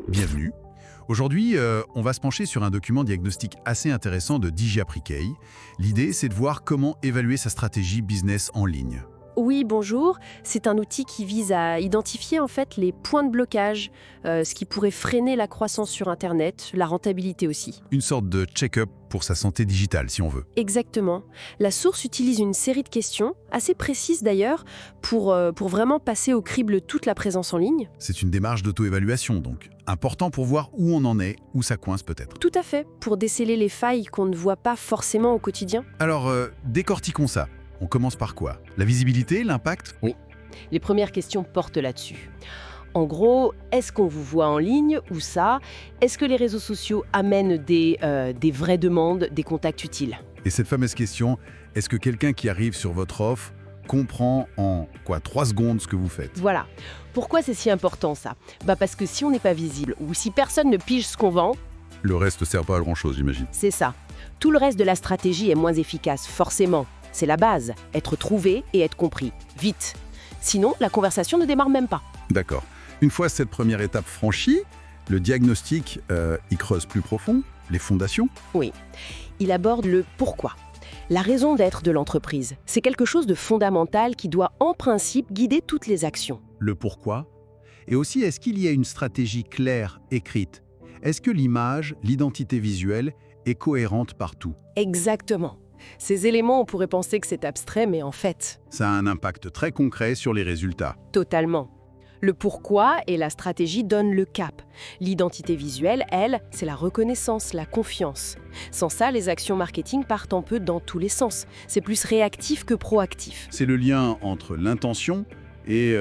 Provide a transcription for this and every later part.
Bienvenue. Aujourd'hui, on va se pencher sur un document diagnostic assez intéressant de DJ Apricay. L'idée, c'est de voir comment évaluer sa stratégie business en ligne. Oui, bonjour. C'est un outil qui vise à identifier en fait les points de blocage, ce qui pourrait freiner la croissance sur Internet, la rentabilité aussi. Une sorte de check-up pour sa santé digitale, si on veut. Exactement. La source utilise une série de questions, assez précises d'ailleurs, pour vraiment passer au crible toute la présence en ligne. C'est une démarche d'auto-évaluation, donc. Important pour voir où on en est, où ça coince peut-être. Tout à fait, pour déceler les failles qu'on ne voit pas forcément au quotidien. Alors, décortiquons ça. On commence par quoi? La visibilité, l'impact? Oui, les premières questions portent là-dessus. En gros, est-ce qu'on vous voit en ligne ou ça? Est-ce que les réseaux sociaux amènent des vraies demandes, des contacts utiles? Et cette fameuse question, est-ce que quelqu'un qui arrive sur votre offre comprend en 3 secondes ce que vous faites? Voilà. Pourquoi c'est si important ça? Parce que si on n'est pas visible ou si personne ne pige ce qu'on vend, Le reste ne sert pas à grand-chose, j'imagine. c'est ça. Tout le reste de la stratégie est moins efficace, forcément. C'est la base, être trouvé et être compris. Vite. Sinon, la conversation ne démarre même pas. D'accord. Une fois cette première étape franchie, le diagnostic y creuse plus profond, les fondations. Oui. Il aborde le pourquoi. La raison d'être de l'entreprise. C'est quelque chose de fondamental qui doit en principe guider toutes les actions. Le pourquoi. Et aussi, est-ce qu'il y a une stratégie claire, écrite? Est-ce que l'image, l'identité visuelle est cohérente partout? Exactement. Ces éléments, on pourrait penser que c'est abstrait, mais en fait, Ça a un impact très concret sur les résultats. totalement. Le pourquoi et la stratégie donnent le cap. L'identité visuelle, elle, c'est la reconnaissance, la confiance. Sans ça, les actions marketing partent un peu dans tous les sens. C'est plus réactif que proactif. C'est le lien entre l'intention et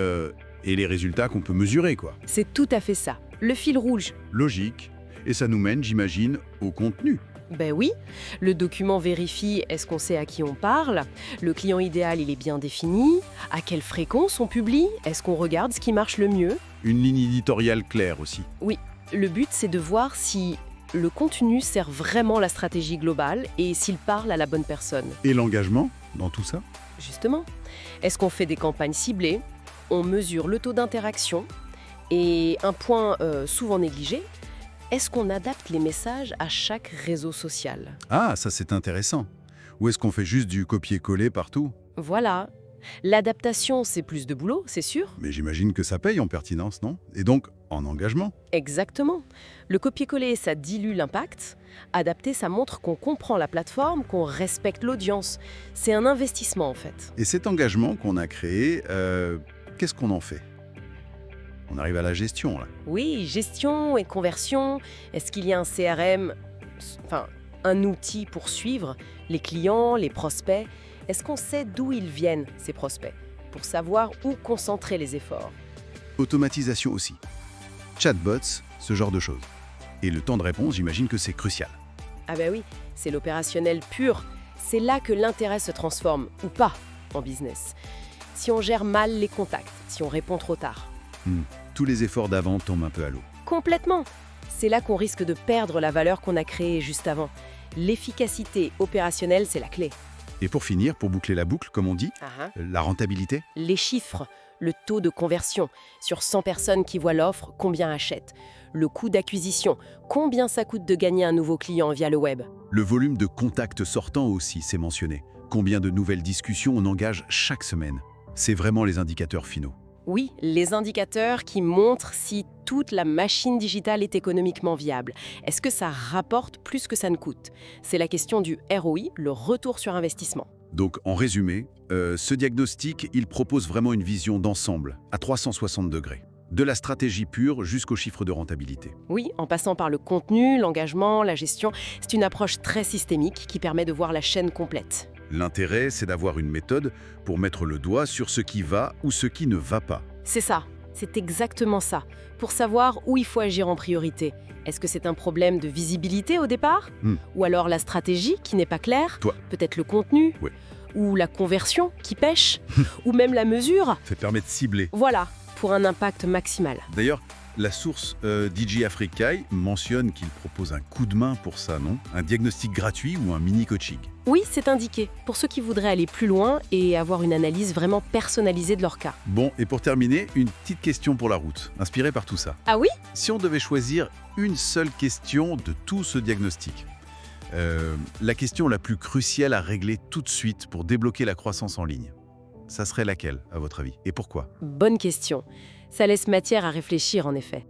les résultats qu'on peut mesurer, quoi. C'est tout à fait ça. Le fil rouge. Logique. Et ça nous mène, j'imagine, au contenu. Ben oui, le document vérifie est-ce qu'on sait à qui on parle, le client idéal il est bien défini, à quelle fréquence on publie, est-ce qu'on regarde ce qui marche le mieux. Une ligne éditoriale claire aussi. Oui, le but c'est de voir si le contenu sert vraiment la stratégie globale et s'il parle à la bonne personne. Et l'engagement dans tout ça? Justement, est-ce qu'on fait des campagnes ciblées, on mesure le taux d'interaction et un point souvent négligé, est-ce qu'on adapte les messages à chaque réseau social? Ah, ça c'est intéressant. Ou est-ce qu'on fait juste du copier-coller partout? Voilà. L'adaptation, c'est plus de boulot, c'est sûr. Mais j'imagine que ça paye en pertinence, non? Et donc, en engagement. Exactement. Le copier-coller, ça dilue l'impact. Adapter, ça montre qu'on comprend la plateforme, qu'on respecte l'audience. C'est un investissement, en fait. Et cet engagement qu'on a créé, qu'est-ce qu'on en fait? On arrive à la gestion, là. Oui, gestion et conversion. Est-ce qu'il y a un CRM, enfin, un outil pour suivre les clients, les prospects? Est-ce qu'on sait d'où ils viennent, ces prospects, pour savoir où concentrer les efforts? Automatisation aussi. Chatbots, ce genre de choses. Et le temps de réponse, j'imagine que c'est crucial. Ah ben oui, c'est l'opérationnel pur. C'est là que l'intérêt se transforme, ou pas, en business. Si on gère mal les contacts, si on répond trop tard. Tous les efforts d'avant tombent un peu à l'eau. Complètement. C'est là qu'on risque de perdre la valeur qu'on a créée juste avant. L'efficacité opérationnelle, c'est la clé. Et pour finir, pour boucler la boucle, comme on dit, la rentabilité? Les chiffres, le taux de conversion, sur 100 personnes qui voient l'offre, combien achètent? Le coût d'acquisition, combien ça coûte de gagner un nouveau client via le web? Le volume de contacts sortants aussi, c'est mentionné. Combien de nouvelles discussions on engage chaque semaine? C'est vraiment les indicateurs finaux. Oui, les indicateurs qui montrent si toute la machine digitale est économiquement viable. Est-ce que ça rapporte plus que ça ne coûte? C'est la question du ROI, le retour sur investissement. Donc, en résumé, ce diagnostic, il propose vraiment une vision d'ensemble, à 360 degrés. De la stratégie pure jusqu'au chiffre de rentabilité. Oui, en passant par le contenu, l'engagement, la gestion, c'est une approche très systémique qui permet de voir la chaîne complète. L'intérêt, c'est d'avoir une méthode pour mettre le doigt sur ce qui va ou ce qui ne va pas. C'est ça, c'est exactement ça. Pour savoir où il faut agir en priorité. Est-ce que c'est un problème de visibilité au départ? Ou alors la stratégie qui n'est pas claire? Toi. Peut-être le contenu? Ouais. Ou la conversion qui pêche? Ou même la mesure? Ça permet de cibler. Voilà, pour un impact maximal. D'ailleurs, La source DJ Africaille mentionne qu'il propose un coup de main pour ça, non? Un diagnostic gratuit ou un mini-coaching? Oui, c'est indiqué, pour ceux qui voudraient aller plus loin et avoir une analyse vraiment personnalisée de leur cas. Bon, et pour terminer, une petite question pour la route, inspirée par tout ça. Ah oui? Si on devait choisir une seule question de tout ce diagnostic, la question la plus cruciale à régler tout de suite pour débloquer la croissance en ligne, ça serait laquelle, à votre avis? Et pourquoi? Bonne question. Ça laisse matière à réfléchir, en effet.